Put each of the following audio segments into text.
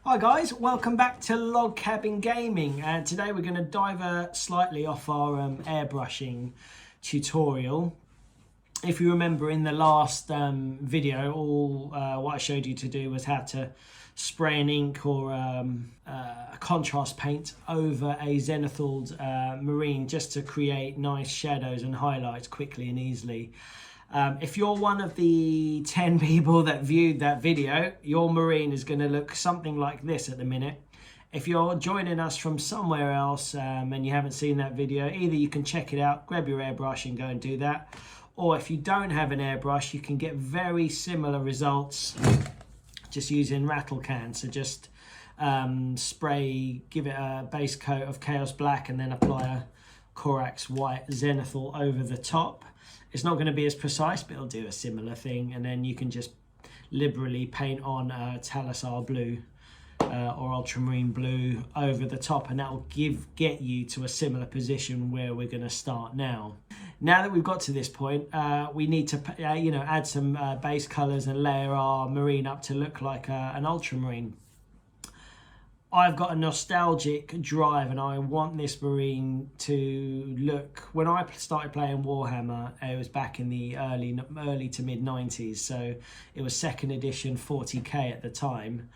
Hi guys, welcome back to Log Cabin Gaming. Today we're going to divert slightly off our airbrushing tutorial. If you remember in the last video, what I showed you to do was how to spray an ink or a contrast paint over a zenithal marine just to create nice shadows and highlights quickly and easily. If you're one of the 10 people that viewed that video, your marine is going to look something like this at the minute. If you're joining us from somewhere else and you haven't seen that video, either you can check it out, grab your airbrush and go and do that. Or if you don't have an airbrush, you can get very similar results just using rattle cans. So just spray, give it a base coat of Chaos Black and then apply a Corax White Zenithal over the top. It's not going to be as precise, but it'll do a similar thing. And then you can just liberally paint on Talosar Blue or Ultramarine Blue over the top, and that will get you to a similar position where we're going to start now. Now that we've got to this point, we need to add some base colours and layer our marine up to look like an Ultramarine. I've got a nostalgic drive and I want this marine to look, when I started playing Warhammer, it was back in the early to mid 90s, so it was 2nd edition 40k at the time,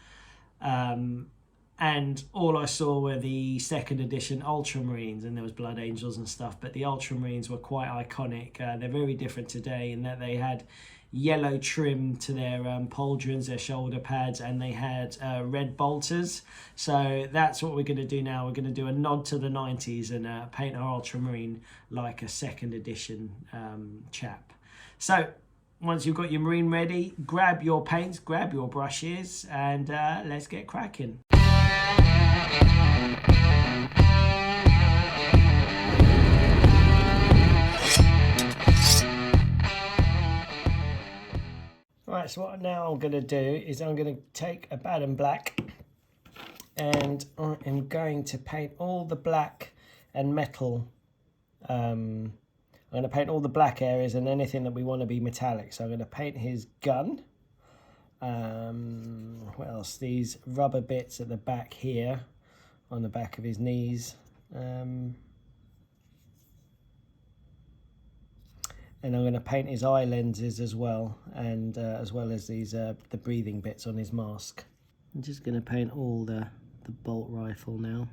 and all I saw were the 2nd edition Ultramarines, and there was Blood Angels and stuff, but the Ultramarines were quite iconic. They're very different today in that they had yellow trim to their pauldrons, their shoulder pads, and they had red bolters. So that's what we're going to do now. We're going to do a nod to the 90s and paint our Ultramarine like a 2nd edition chap. So once you've got your marine ready, grab your paints, grab your brushes, and let's get cracking. Right, so what now I'm going to do is I'm going to take Abaddon Black and I am going to paint all the black and metal. I'm going to paint all the black areas and anything that we want to be metallic. So I'm going to paint his gun. What else? These rubber bits at the back here, on the back of his knees. And I'm going to paint his eye lenses as well, and as well as these the breathing bits on his mask. I'm just going to paint all the bolt rifle now.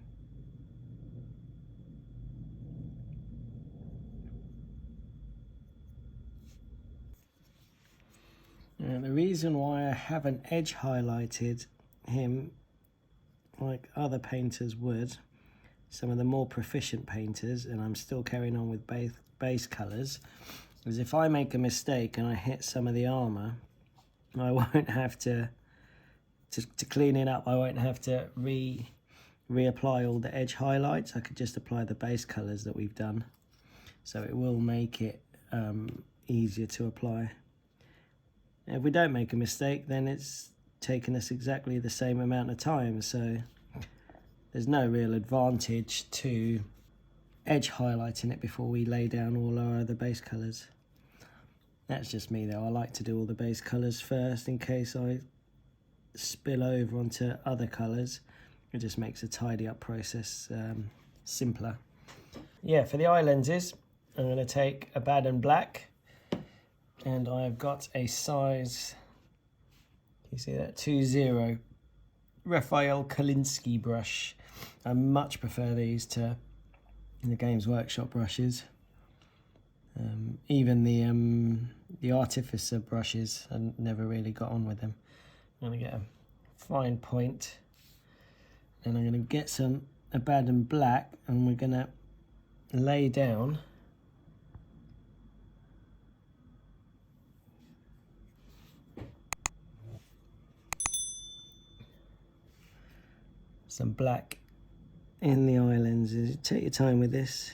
And the reason why I haven't edge highlighted him like other painters would, some of the more proficient painters, and I'm still carrying on with base colours, is if I make a mistake and I hit some of the armour, I won't have to clean it up. I won't have to reapply all the edge highlights. I could just apply the base colours that we've done. So it will make it easier to apply. If we don't make a mistake, then it's taken us exactly the same amount of time. So there's no real advantage to edge highlighting it before we lay down all our other base colours. That's just me though. I like to do all the base colours first in case I spill over onto other colours. It just makes a tidy up process simpler. Yeah, for the eye lenses, I'm going to take Abaddon Black, and I've got a size, you see that, 2-0 Raphael Kalinsky brush. I much prefer these to the Games Workshop brushes. Even the Artificer brushes, I never really got on with them. I'm going to get a fine point, and I'm going to get some Abaddon Black, and we're going to lay down some black in the eye lenses. Take your time with this.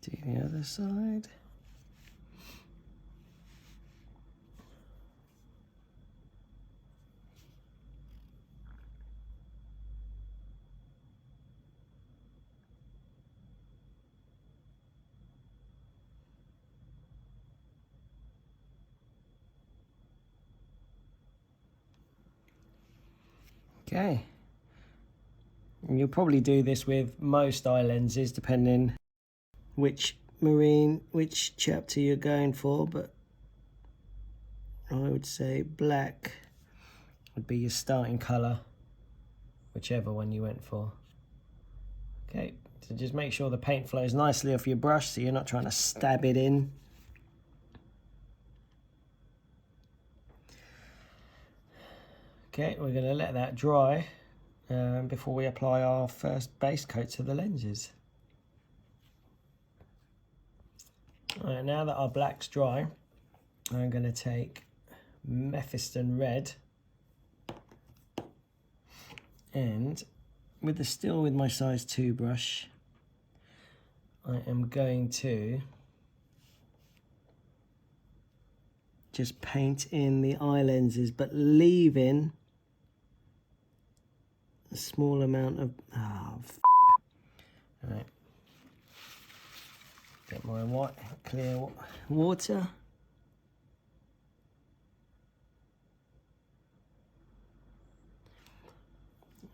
Do the other side. Okay. And you'll probably do this with most eye lenses, depending which chapter you're going for, but I would say black would be your starting colour, whichever one you went for. Okay, so just make sure the paint flows nicely off your brush so you're not trying to stab it in. Okay, we're going to let that dry before we apply our first base coat to the lenses. Alright, now that our black's dry, I'm going to take Mephiston Red and still with my size 2 brush, I am going to just paint in the eye lenses, but leaving a small amount of Alright, get my white clear water.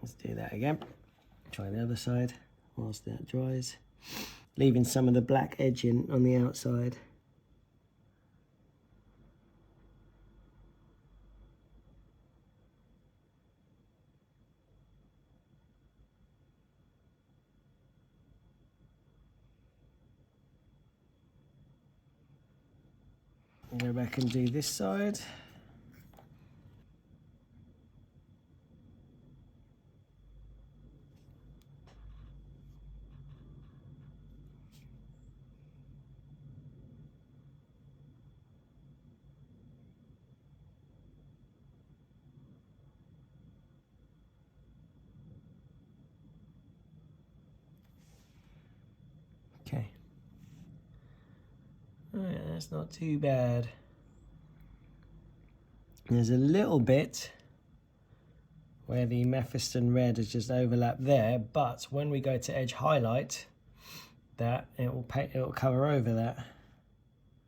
Let's do that again. Try the other side whilst that dries. Leaving some of the black edging on the outside. Go back and do this side. Okay. Oh yeah, that's not too bad. There's a little bit where the Mephiston Red has just overlapped there, but when we go to edge highlight that, it will cover over that.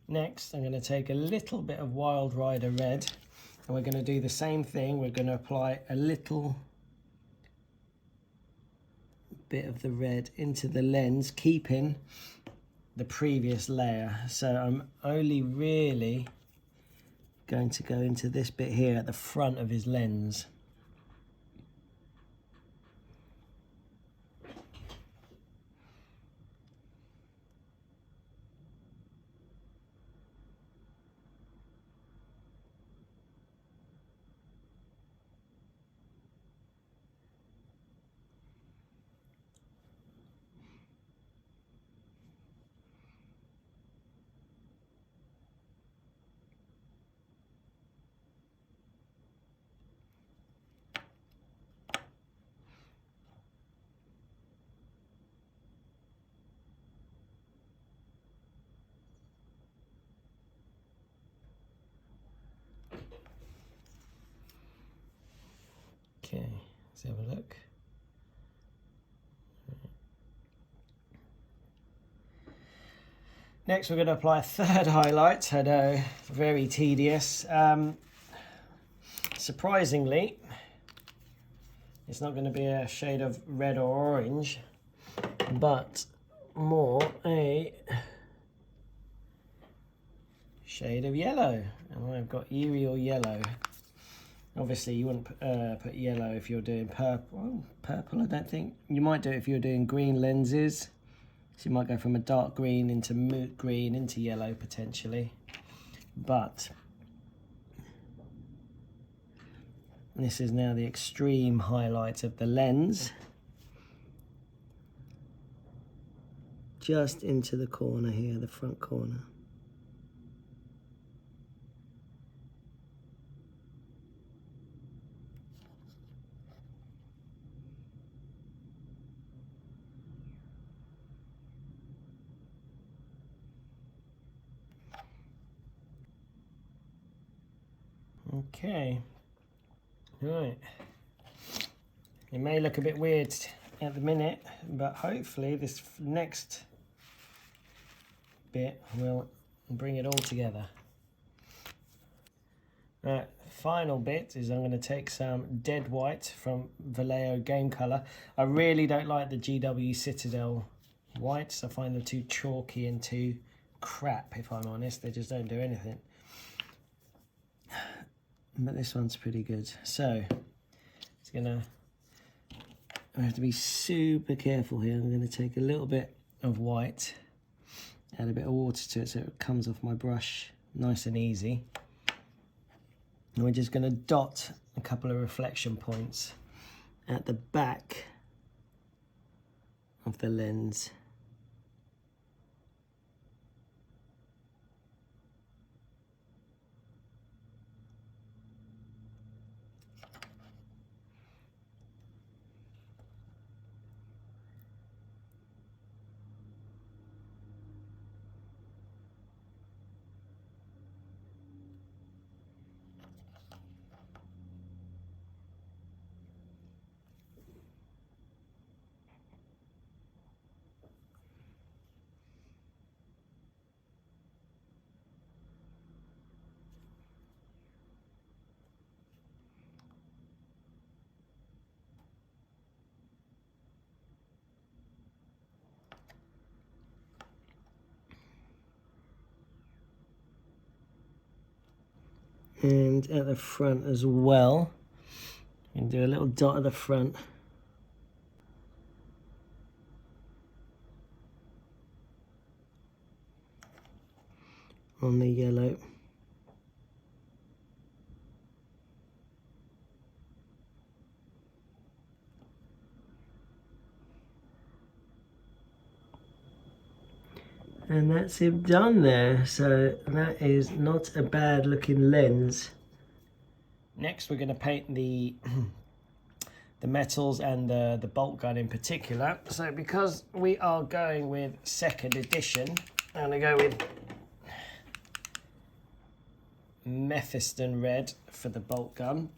Next, I'm going to take a little bit of Wild Rider Red, and we're going to do the same thing. We're going to apply a little bit of the red into the lens, keeping the previous layer. So I'm only really going to go into this bit here at the front of his lens. Okay, let's have a look. Next, we're going to apply a third highlight. I know, very tedious. Surprisingly, it's not going to be a shade of red or orange, but more a shade of yellow. And I've got Yriel Yellow. Obviously, you wouldn't put yellow if you're doing purple. Well, purple, I don't think. You might do it if you're doing green lenses. So you might go from a dark green into moot green into yellow potentially. But this is now the extreme highlight of the lens. Just into the corner here, the front corner. Okay, right. It may look a bit weird at the minute, but hopefully this next bit will bring it all together. Right, final bit is I'm going to take some Dead White from Vallejo Game Colour. I really don't like the GW Citadel whites. I find them too chalky and too crap, if I'm honest. They just don't do anything. But this one's pretty good. So it's gonna, I have to be super careful here. I'm going to take a little bit of white, add a bit of water to it so it comes off my brush nice and easy. And we're just going to dot a couple of reflection points at the back of the lens. And at the front as well, and do a little dot at the front. On the yellow. And that's it done there. So that is not a bad looking lens. Next we're going to paint the metals and the bolt gun in particular. So because we are going with 2nd edition, I'm going to go with Mephiston Red for the bolt gun,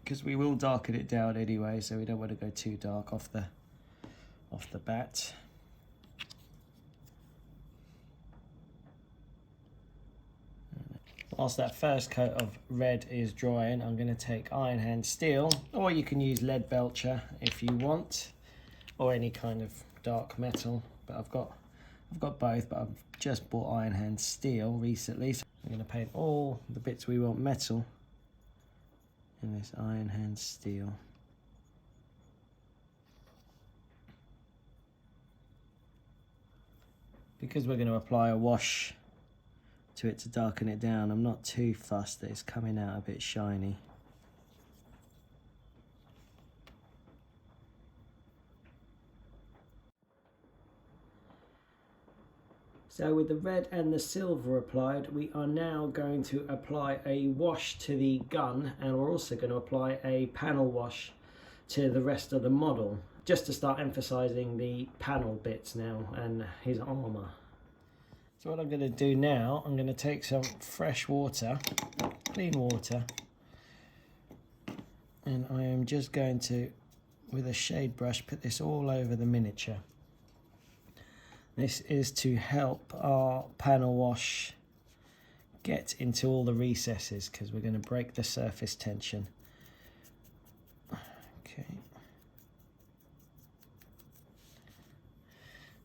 because we will darken it down anyway, so we don't want to go too dark off the bat. Whilst that first coat of red is drying, I'm going to take Iron Hand Steel, or you can use Lead Belcher if you want, or any kind of dark metal. But I've got both, but I've just bought Iron Hand Steel recently. So I'm going to paint all the bits we want metal in this Iron Hand Steel. Because we're going to apply a wash to it to darken it down, I'm not too fussed that it's coming out a bit shiny. So with the red and the silver applied, we are now going to apply a wash to the gun, and we're also going to apply a panel wash to the rest of the model, just to start emphasizing the panel bits now and his armor. So what I'm going to do now, I'm going to take some fresh water, clean water, and I am just going to, with a shade brush, put this all over the miniature. This is to help our panel wash get into all the recesses, because we're going to break the surface tension. Okay.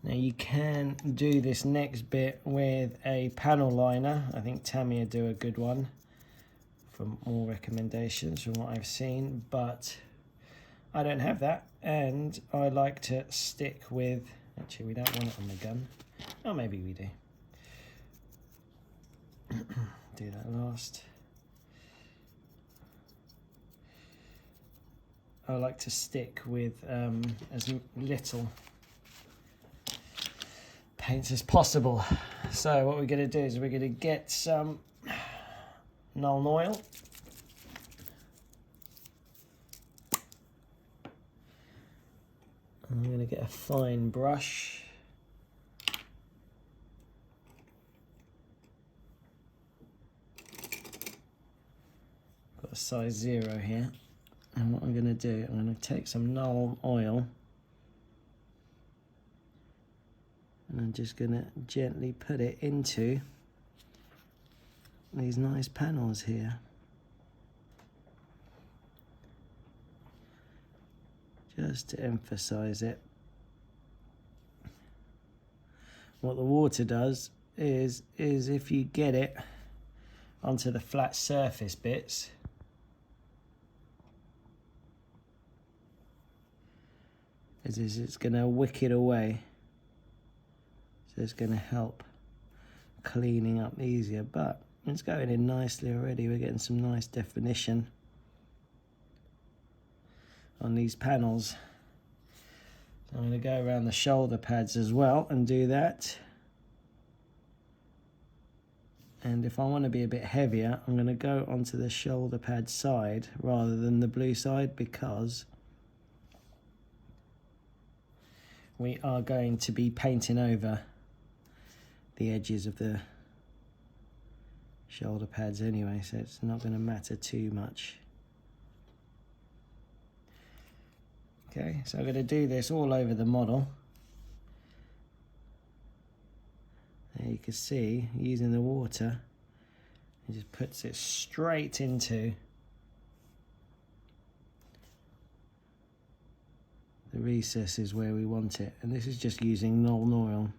Now you can do this next bit with a panel liner. I think Tamiya do a good one from all recommendations from what I've seen, but I don't have that, and I like to stick with, actually we don't want it on the gun, oh maybe we do. Do that last. I like to stick with as little paints as possible. So what we're going to do is we're going to get some Nuln Oil. I'm going to get a fine brush. Got a size 0 here. And what I'm going to do, I'm going to take some Nuln Oil, and I'm just going to gently put it into these nice panels here. just to emphasize it. What the water does is if you get it onto the flat surface bits, it's going to wick it away, so it's going to help cleaning up easier. But it's going in nicely already. We're getting some nice definition on these panels. So I'm going to go around the shoulder pads as well and do that. And if I want to be a bit heavier, I'm going to go onto the shoulder pad side rather than the blue side, because we are going to be painting over the edges of the shoulder pads anyway, so it's not going to matter too much. Okay, so I'm going to do this all over the model. There you can see, using the water, it just puts it straight into the recesses where we want it. And this is just using Nuln Oil.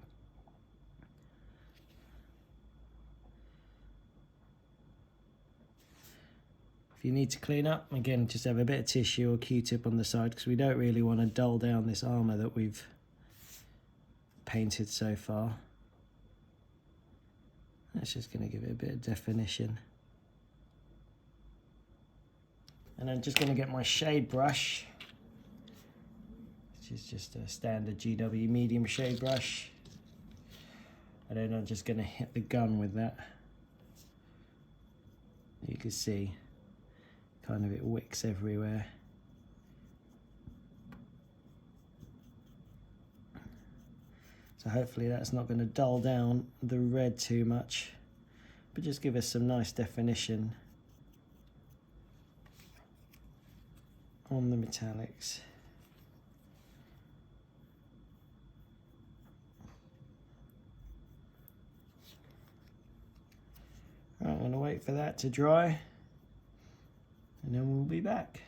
If you need to clean up, again, just have a bit of tissue or Q-tip on the side, because we don't really want to dull down this armour that we've painted so far. That's just going to give it a bit of definition. And I'm just going to get my shade brush, which is just a standard GW medium shade brush. And then I'm just going to hit the gun with that. You can see kind of it wicks everywhere. So hopefully that's not going to dull down the red too much, but just give us some nice definition on the metallics. Right, I'm going to wait for that to dry, and then we'll be back.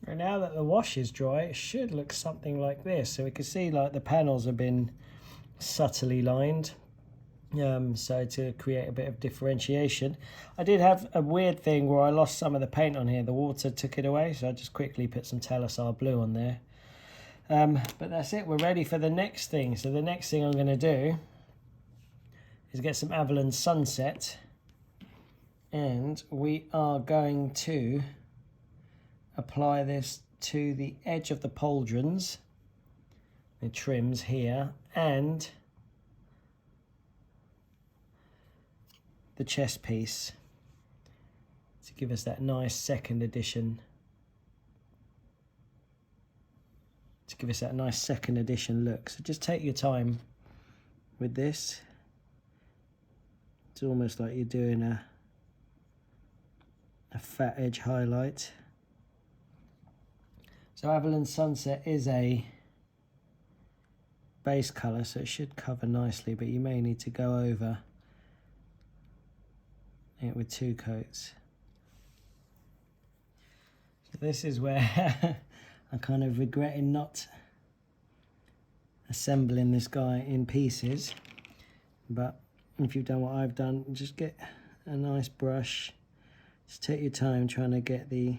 And now that the wash is dry, it should look something like this. So we can see like the panels have been subtly lined, so to create a bit of differentiation. I did have a weird thing where I lost some of the paint on here. The water took it away, so I just quickly put some Talisar blue on there. But that's it, we're ready for the next thing. So the next thing I'm going to do is get some Averland Sunset, and we are going to apply this to the edge of the pauldrons, the trims here, and the chest piece to give us that nice second edition, look. So just take your time with this. It's almost like you're doing a fat edge highlight. So Averland Sunset is a base colour, so it should cover nicely, but you may need to go over it with 2 coats. So this is where I'm kind of regretting not assembling this guy in pieces, but if you've done what I've done, just get a nice brush, just take your time trying to get the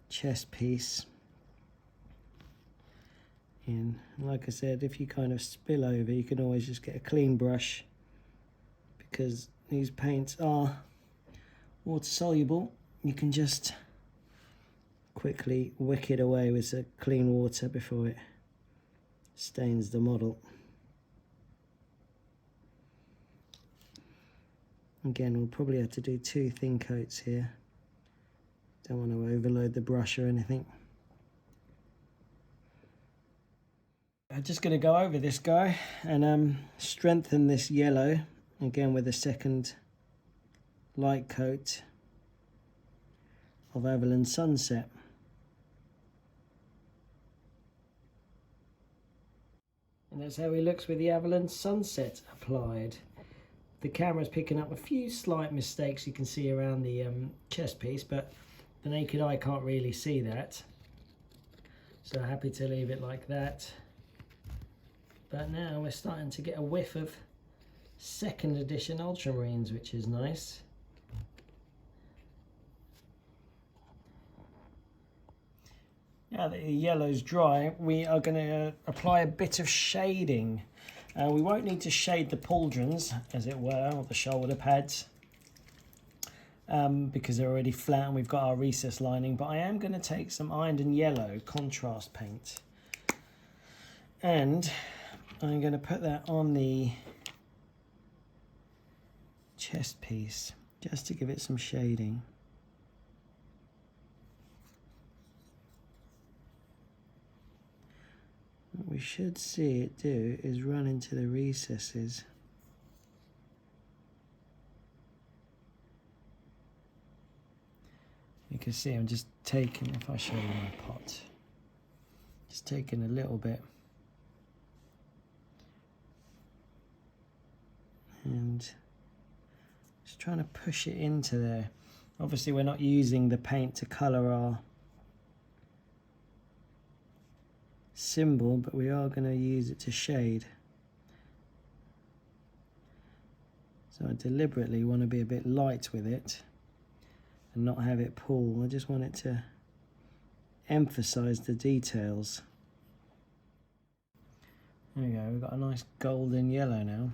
chest piece in. Like I said, if you kind of spill over, you can always just get a clean brush, because these paints are water soluble. You can just quickly wick it away with some clean water before it stains the model. Again, we'll probably have to do 2 thin coats here. Don't want to overload the brush or anything. I'm just going to go over this guy and strengthen this yellow again with a second light coat of Averland Sunset. And that's how he looks with the Averland Sunset applied. The camera's picking up a few slight mistakes you can see around the chest piece, but the naked eye can't really see that. So happy to leave it like that. But now we're starting to get a whiff of 2nd edition Ultramarines, which is nice. Now that the yellow's dry, we are going to apply a bit of shading. We won't need to shade the pauldrons, as it were, or the shoulder pads, because they're already flat and we've got our recess lining. But I am going to take some Iyanden Yellow contrast paint, and I'm going to put that on the chest piece, just to give it some shading. What we should see it do is run into the recesses. You can see I'm just taking, if I show you my pot, just taking a little bit and just trying to push it into there. Obviously we're not using the paint to colour our symbol, but we are going to use it to shade. So I deliberately want to be a bit light with it and not have it pull. I just want it to emphasize the details. There we go, we've got a nice golden yellow now.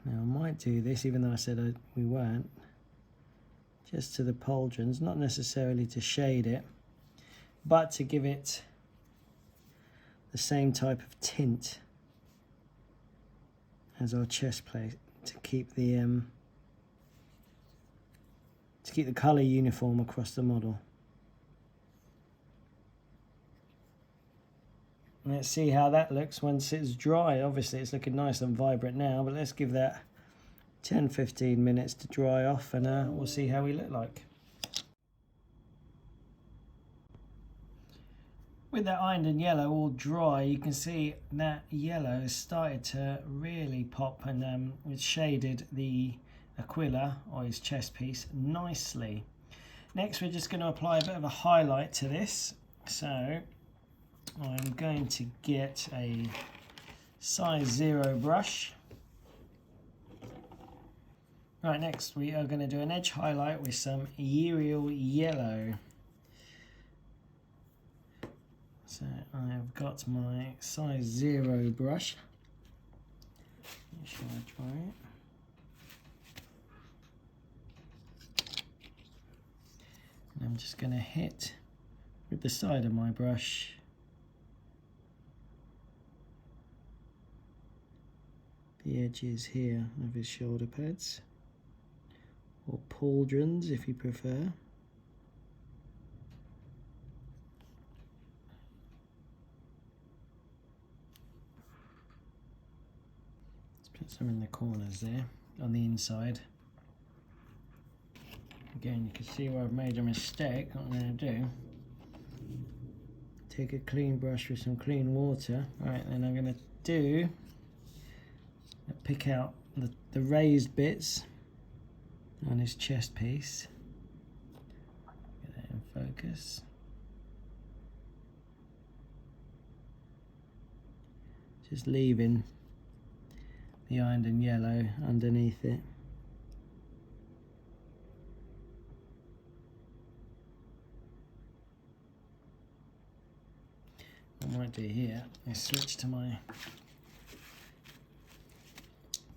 Now I might do this, even though I said we weren't, just to the pauldrons, not necessarily to shade it, but to give it the same type of tint as our chest plate, to keep the colour uniform across the model. Let's see how that looks once it's dry. Obviously it's looking nice and vibrant now, but let's give that 10-15 minutes to dry off, and we'll see how we look like. With that Iyanden Yellow all dry, you can see that yellow has started to really pop, and it's shaded the Aquila, or his chest piece, nicely. Next we're just going to apply a bit of a highlight to this. So I'm going to get a size 0 brush. Right, next we are going to do an edge highlight with some Yriel Yellow. So I have got my size 0 brush. Make sure I try it. And I'm just going to hit with the side of my brush the edges here of his shoulder pads, or pauldrons if you prefer. Put some in the corners there, on the inside. Again, you can see where I've made a mistake. What I'm going to do, take a clean brush with some clean water. Right, then I'm going to pick out the raised bits on his chest piece. Get that in focus. Just leaving the Iyanden Yellow underneath it. What I might do here is switch to my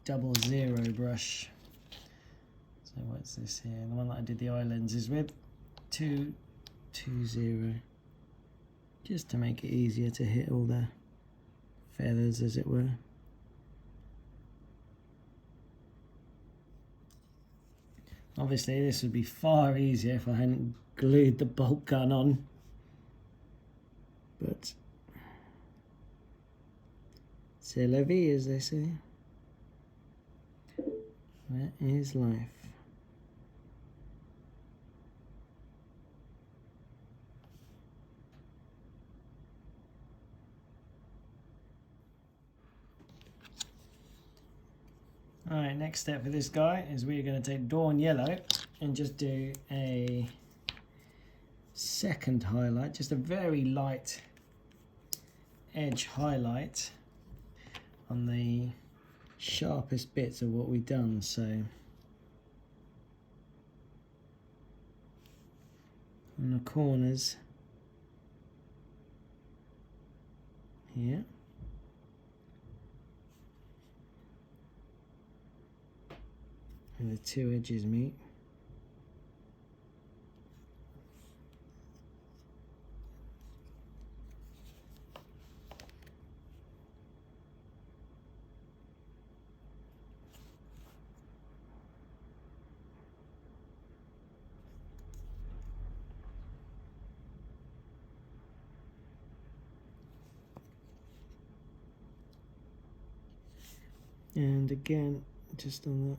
00 brush. So what's this here? The one that I did the eye lenses with. 220. Just to make it easier to hit all the feathers, as it were. Obviously this would be far easier if I hadn't glued the bolt gun on, but c'est la vie, as they say. That is life. Alright, next step for this guy is we're going to take Dorn Yellow and just do a second highlight, just a very light edge highlight on the sharpest bits of what we've done. So on the corners here, and the two edges meet. And again, just on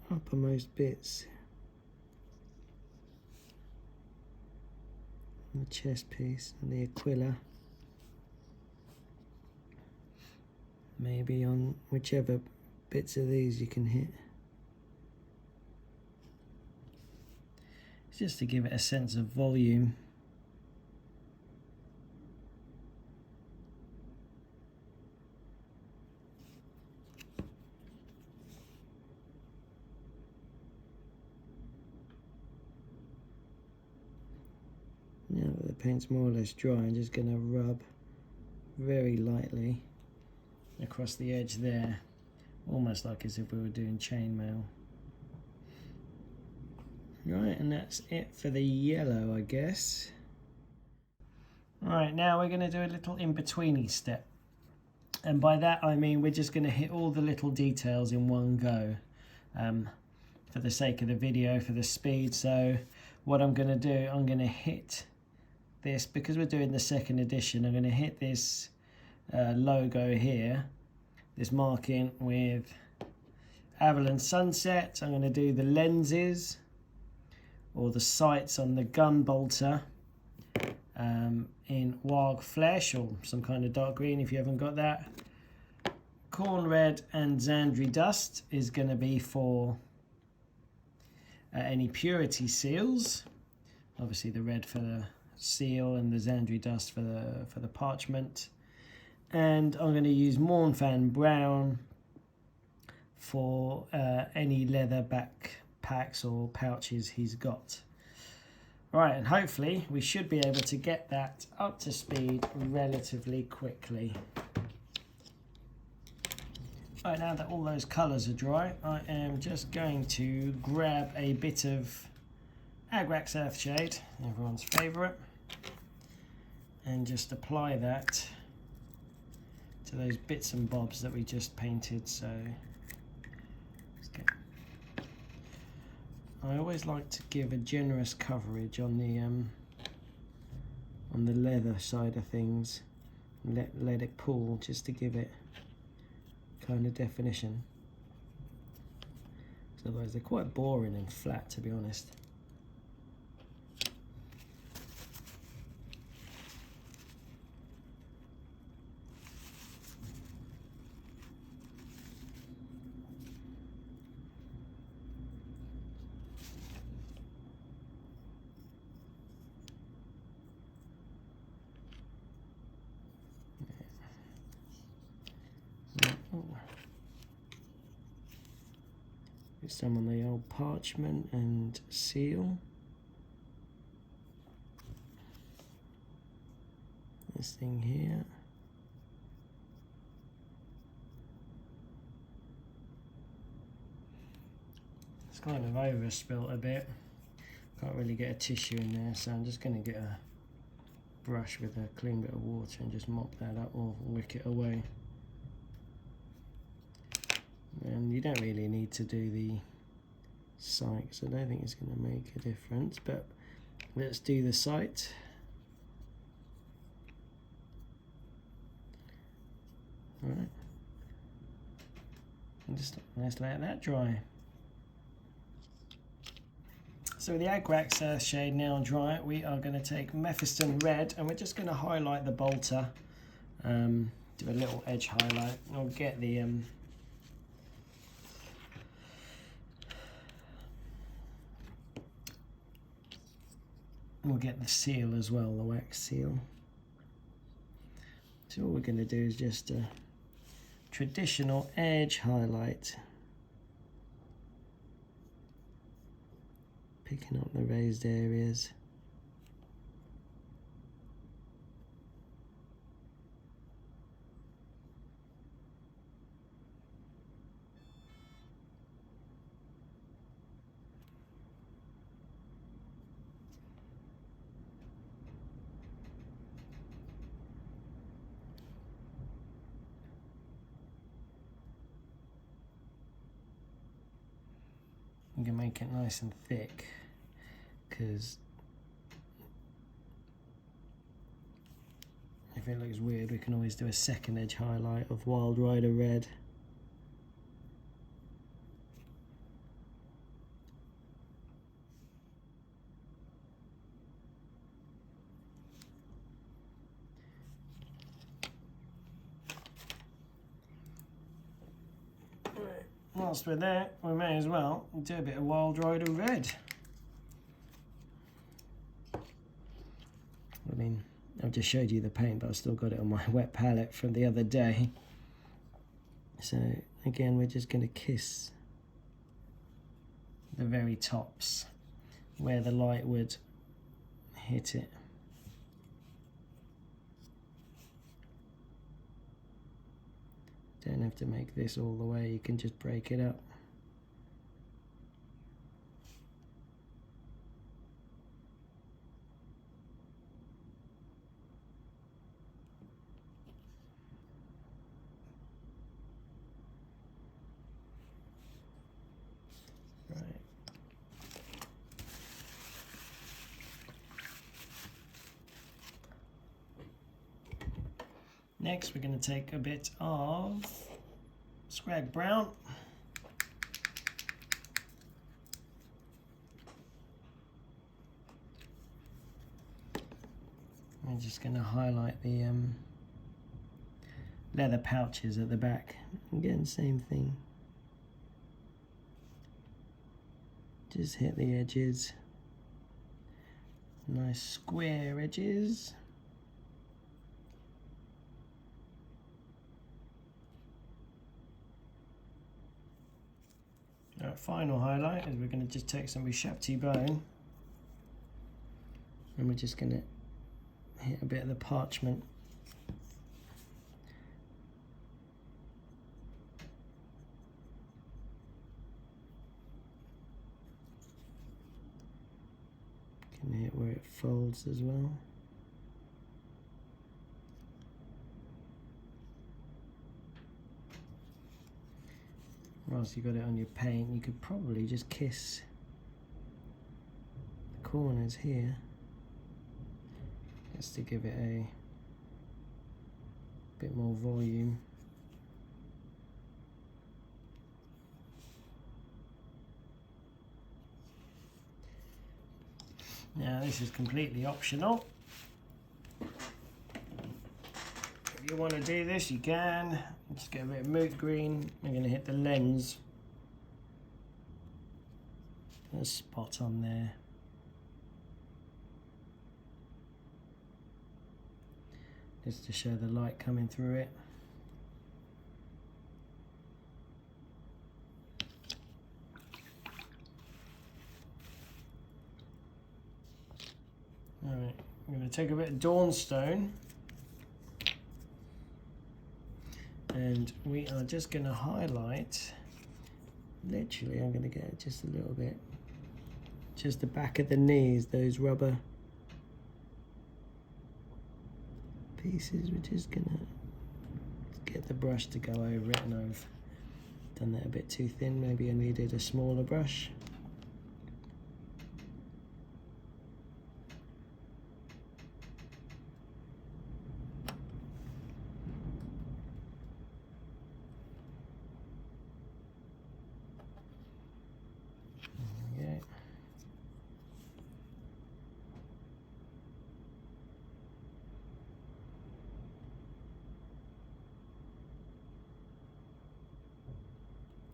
the uppermost bits, the chest piece and the aquila, maybe on whichever bits of these you can hit. It's just to give it a sense of volume. Now that the paint's more or less dry, I'm just going to rub very lightly across the edge there, almost like as if we were doing chainmail. Right, and that's it for the yellow, I guess. Right, now we're going to do a little in-betweeny step. And by that I mean we're just going to hit all the little details in one go. For the sake of the video, for the speed. So what I'm going to do, I'm going to hit this, because we're doing the second edition, I'm going to hit this logo here, this marking with Averland Sunset. I'm going to do the lenses or the sights on the gun bolter in Waagh Flesh or some kind of dark green if you haven't got that. Khorne Red and Zandri Dust is going to be for any purity seals. Obviously the red for the seal and the Zandri Dust for the parchment. And I'm going to use Mephiston Brown for any leather backpacks or pouches he's got. Right, and hopefully we should be able to get that up to speed relatively quickly. Right, now that all those colours are dry, I am just going to grab a bit of Agrax Earthshade, everyone's favourite, and just apply that to those bits and bobs that we just painted. So let's get, I always like to give a generous coverage on the leather side of things, let it pool just to give it kind of definition. So otherwise they're quite boring and flat, to be honest. Some on the old parchment and seal. This thing here. It's kind of overspilt a bit. Can't really get a tissue in there, so I'm just going to get a brush with a clean bit of water and just mop that up or wick it away. And you don't really need to do the sight, because I don't think it's going to make a difference, but let's do the sight. Right, and just let's let that dry. So with the Agrax Earthshade now dry, we are going to take Mephiston Red and we're just going to highlight the bolter, do a little edge highlight. I'll get the we'll get the seal as well, the wax seal. So all we're going to do is just a traditional edge highlight, picking up the raised areas. You can make it nice and thick, because if it looks weird, we can always do a second edge highlight of Wild Rider Red. Whilst we're there, we may as well do a bit of Wild Rider Red. I mean, I've just showed you the paint, but I've still got it on my wet palette from the other day. So again, we're just going to kiss the very tops where the light would hit it. Don't have to make this all the way, you can just break it up. Right. Next, we're going to take a bit of Skrag Brown. I'm just going to highlight the leather pouches at the back. Again, same thing. Just hit the edges. Nice square edges. Our final highlight is we're going to just take some Ushabti Bone and we're just going to hit a bit of the parchment. Can hit where it folds as well. Whilst you got it on your paint, you could probably just kiss the corners here, just to give it a bit more volume. Now this is completely optional. If you want to do this, you can. Just get a bit of Moot Green. I'm going to hit the lens. A spot on there. Just to show the light coming through it. Alright, I'm going to take a bit of Dawnstone. And we are just going to highlight, literally I'm going to get just a little bit, just the back of the knees, those rubber pieces. We're just going to get the brush to go over it, and I've done that a bit too thin, maybe I needed a smaller brush.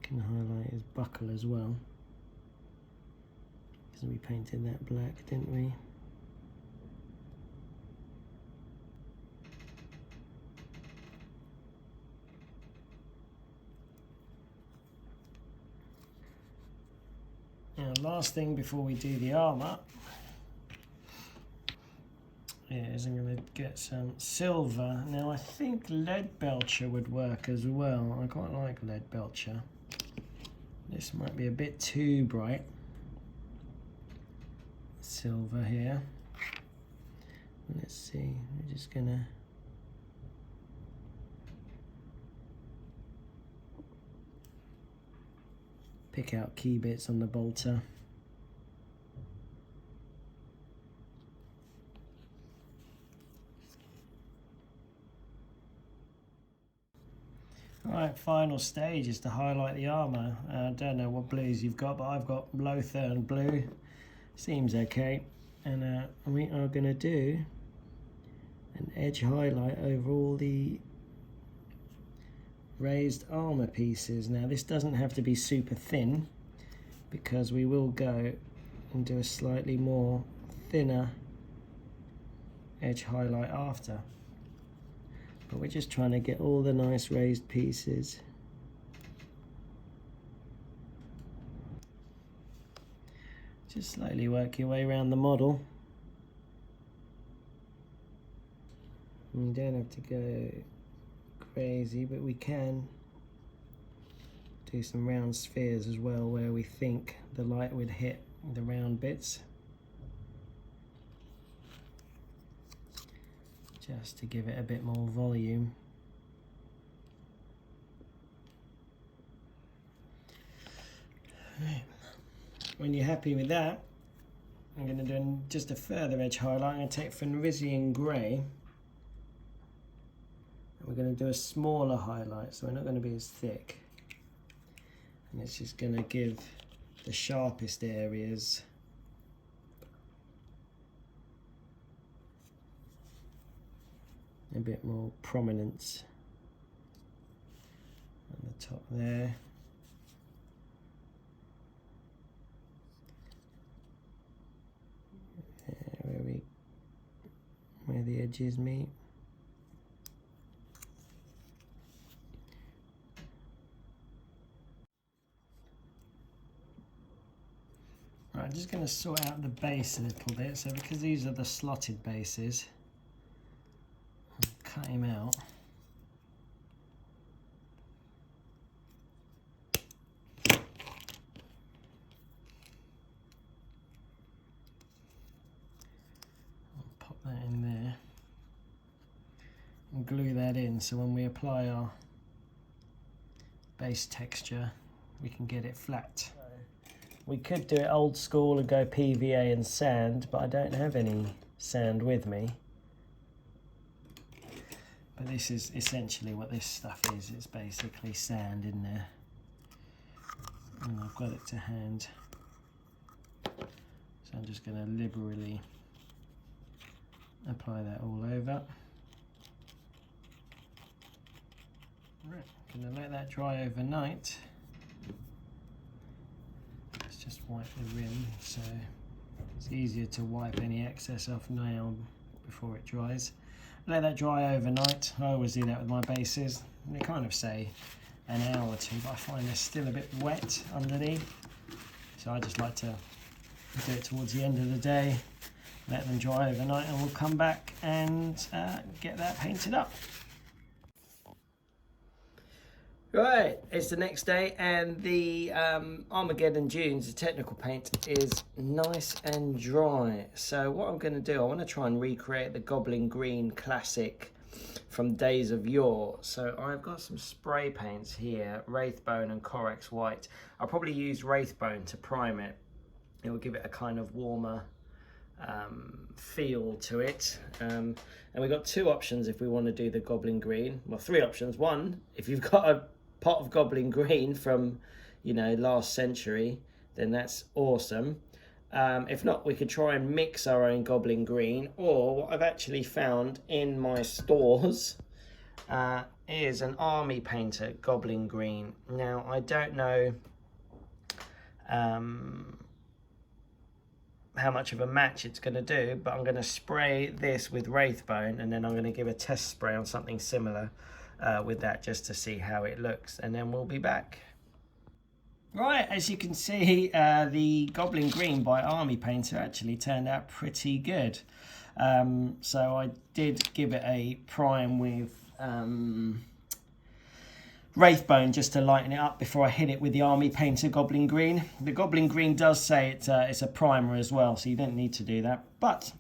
Can highlight his buckle as well, because we painted that black, didn't we? last thing before we do the armour is I'm going to get some silver. Now I think lead belcher would work as well. I quite like lead belcher. This might be a bit too bright. Silver here. Let's see, we're just going to pick out key bits on the bolter. Alright, final stage is to highlight the armour. I don't know what blues you've got, but I've got Lothern Blue. Seems okay. And we are going to do an edge highlight over all the raised armour pieces. Now this doesn't have to be super thin, because we will go and do a slightly more thinner edge highlight after. But we're just trying to get all the nice raised pieces. Just slowly work your way around the model. You don't have to go crazy, but we can do some round spheres as well, where we think the light would hit the round bits. Just to give it a bit more volume. Right. When you're happy with that, I'm going to do just a further edge highlight. I'm going to take Fenrisian Grey, and we're going to do a smaller highlight, so we're not going to be as thick. And it's just going to give the sharpest areas a bit more prominence on the top there. Where the edges meet. Right, I'm just going to sort out the base a little bit. So because these are the slotted bases, I'll cut him out. That in there and glue that in, so when we apply our base texture we can get it flat. We could do it old school and go PVA and sand, but I don't have any sand with me. But this is essentially what this stuff is. It's basically sand in there, and I've got it to hand, so I'm just going to liberally apply that all over. Right, gonna let that dry overnight. Let's just wipe the rim, so it's easier to wipe any excess off now before it dries. Let that dry overnight. I always do that with my bases. They kind of say an hour or two, but I find they're still a bit wet underneath, so I just like to do it towards the end of the day. Let them dry overnight, and we'll come back and get that painted up. Right, it's the next day, and the Armageddon Dunes, the technical paint, is nice and dry. So what I'm going to do, I want to try and recreate the Goblin Green classic from days of yore. So I've got some spray paints here, Wraithbone and Corax White. I'll probably use Wraithbone to prime it. It will give it a kind of warmer feel to it, and we've got two options if we want to do the Goblin Green. Well, three options. One, if you've got a pot of Goblin Green from, you know, last century, then that's awesome. If not, we could try and mix our own Goblin Green, or what I've actually found in my stores is an army painter Goblin Green. Now I don't know how much of a match it's going to do, but I'm going to spray this with Wraithbone, and then I'm going to give a test spray on something similar with that, just to see how it looks, and then we'll be back. Right, as you can see, the Goblin Green by Army Painter actually turned out pretty good. So I did give it a prime with Wraithbone just to lighten it up before I hit it with the Army Painter Goblin Green. The Goblin Green does say it's a primer as well, so you don't need to do that. But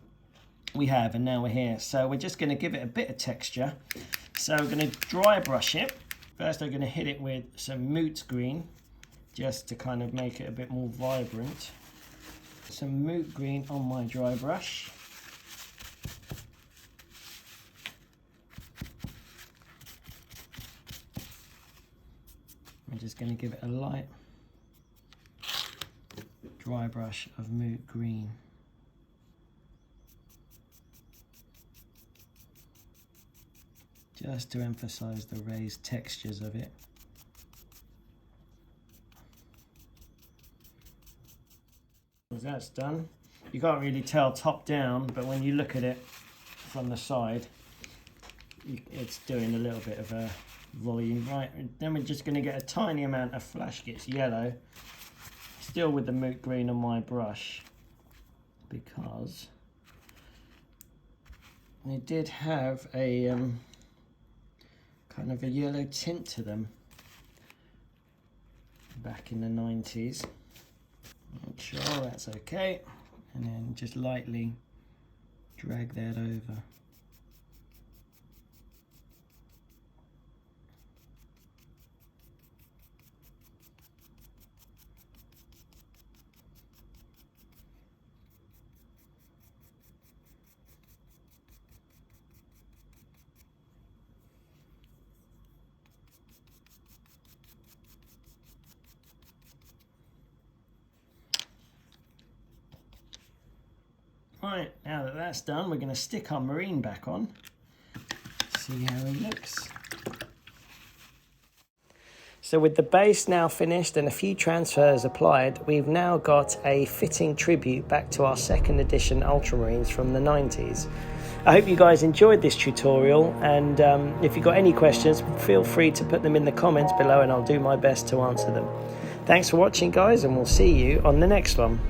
we have, and now we're here. So we're just going to give it a bit of texture. So we're going to dry brush it. First I'm going to hit it with some Moot Green, just to kind of make it a bit more vibrant. Some Moot Green on my dry brush. I'm just going to give it a light dry brush of Moot Green. Just to emphasize the raised textures of it. Once that's done, you can't really tell top down, but when you look at it from the side, it's doing a little bit of a volume. Right, then we're just going to get a tiny amount of Flashgitz Yellow, still with the Moot Green on my brush, because they did have a kind of a yellow tint to them back in the 90s. Make sure that's okay, and then just lightly drag that over. Right, now that that's done, we're going to stick our marine back on, see how he looks. So with the base now finished and a few transfers applied, we've now got a fitting tribute back to our second edition Ultramarines from the 90s. I hope you guys enjoyed this tutorial, and if you've got any questions, feel free to put them in the comments below and I'll do my best to answer them. Thanks for watching, guys, and we'll see you on the next one.